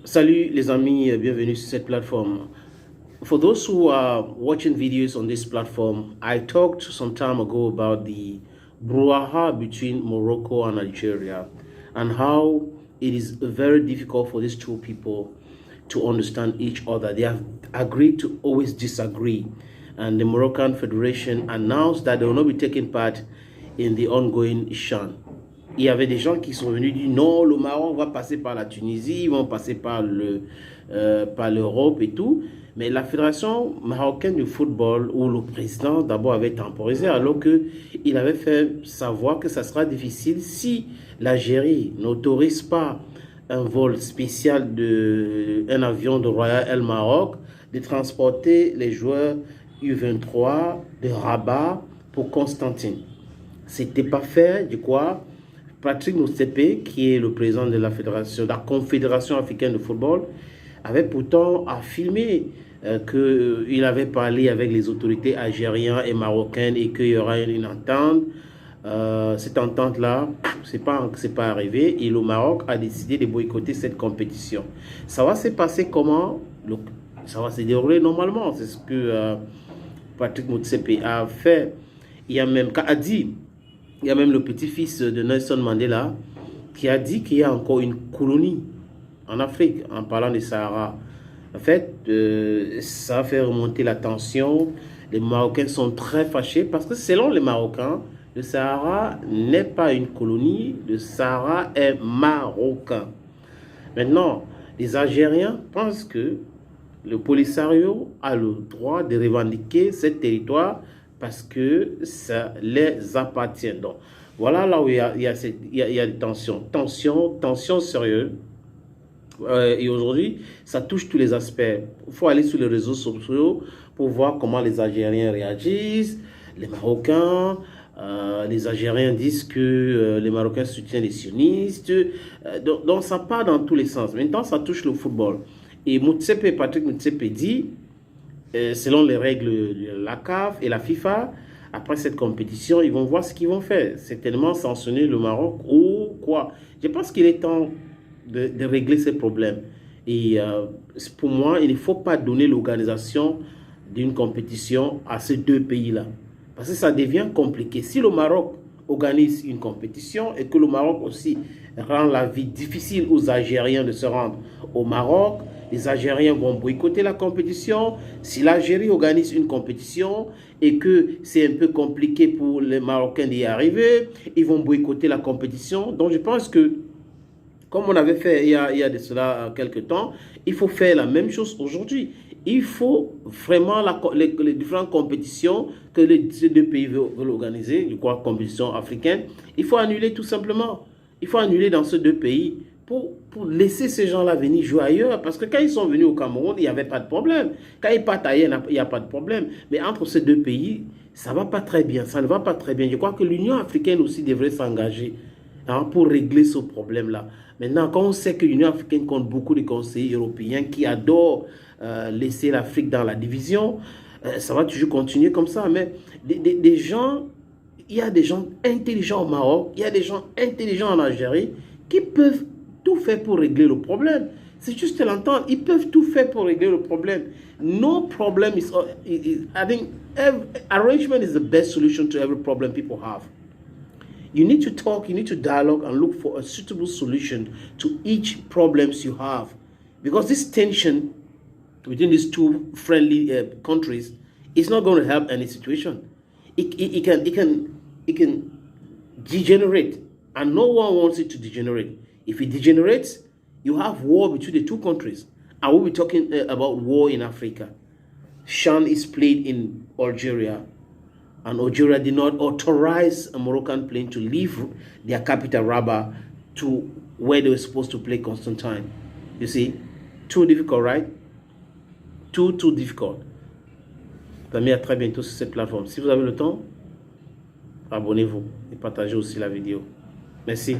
Salut les amis, bienvenue sur cette plateforme. For those who are watching videos on this platform, I talked some time ago about the brouhaha between Morocco and Algeria and how it is very difficult for these two people to understand each other. They have agreed to always disagree, and the Moroccan Federation announced that they will not be taking part in the ongoing CHAN. Il y avait des gens qui sont venus dire non, le Maroc va passer par la Tunisie, ils vont passer par l'Europe et tout. Mais la fédération marocaine de football, où le président d'abord avait temporisé, alors qu'il avait fait savoir que ça sera difficile si l'Algérie n'autorise pas un vol spécial un avion de Royal Air Maroc de transporter les joueurs U23 de Rabat pour Constantine. C'était pas fait, de quoi Patrick Motsepe, qui est le président de la fédération, de la Confédération africaine de football, avait pourtant affirmé qu'il avait parlé avec les autorités algériennes et marocaines et qu'il y aura une entente. Cette entente-là, c'est pas arrivé et le Maroc a décidé de boycotter cette compétition. Ça va se passer comment? Ça va se dérouler normalement. C'est ce que Patrick Motsepe a fait. Il y a même le petit-fils de Nelson Mandela qui a dit qu'il y a encore une colonie en Afrique en parlant du Sahara. En fait, ça a fait remonter la tension. Les Marocains sont très fâchés parce que selon les Marocains, le Sahara n'est pas une colonie, le Sahara est marocain. Maintenant, les Algériens pensent que le Polisario a le droit de revendiquer ce territoire parce que ça les appartient. Donc, voilà là où il y a des tensions. Tension sérieuses. Et aujourd'hui, ça touche tous les aspects. Il faut aller sur les réseaux sociaux pour voir comment les Algériens réagissent. Les Marocains, les Algériens disent que les Marocains soutiennent les sionistes. Donc, ça part dans tous les sens. Maintenant, ça touche le football. Et Patrick Motsepe dit, selon les règles de la CAF et la FIFA, après cette compétition, ils vont voir ce qu'ils vont faire. Certainement sanctionner le Maroc ou quoi. Je pense qu'il est temps de régler ces problèmes. Et pour moi, il ne faut pas donner l'organisation d'une compétition à ces deux pays-là. Parce que ça devient compliqué. Si le Maroc organise une compétition et que le Maroc aussi rend la vie difficile aux Algériens de se rendre au Maroc, les Algériens vont boycotter la compétition. Si l'Algérie organise une compétition et que c'est un peu compliqué pour les Marocains d'y arriver, ils vont boycotter la compétition. Donc je pense que, comme on avait fait il y a de cela quelques temps, il faut faire la même chose aujourd'hui. Il faut vraiment les différentes compétitions que ces deux pays veulent organiser, je crois, compétition africaine, il faut annuler tout simplement. Il faut annuler dans ces deux pays pour laisser ces gens-là venir jouer ailleurs. Parce que quand ils sont venus au Cameroun, il n'y avait pas de problème. Quand ils partent ailleurs, il n'y a pas de problème. Mais entre ces deux pays, ça ne va pas très bien. Ça ne va pas très bien. Je crois que l'Union africaine aussi devrait s'engager pour régler ce problème-là. Maintenant, quand on sait que l'Union africaine compte beaucoup de conseillers européens qui adorent laisser l'Afrique dans la division, ça va toujours continuer comme ça. Mais des gens, il y a des gens intelligents au Maroc, il y a des gens intelligents en Algérie qui peuvent tout faire pour régler le problème. C'est juste l'entendre. Ils peuvent tout faire pour régler le problème. No problem I think arrangement is the best solution to every problem people have. You need to talk, you need to dialogue and look for a suitable solution to each problems you have. Because this tension between these two friendly countries is not going to help any situation. It can degenerate, and no one wants it to degenerate. If it degenerates, you have war between the two countries. And we'll be talking about war in Africa. CHAN is played in Algeria. And Algeria did not authorize a Moroccan plane to leave their capital, Rabat, to where they were supposed to play Constantine. You see? Too difficult, right? Too difficult. Amis, à très bientôt sur cette plateforme. Si vous avez le temps, abonnez-vous et partagez aussi la vidéo. Merci.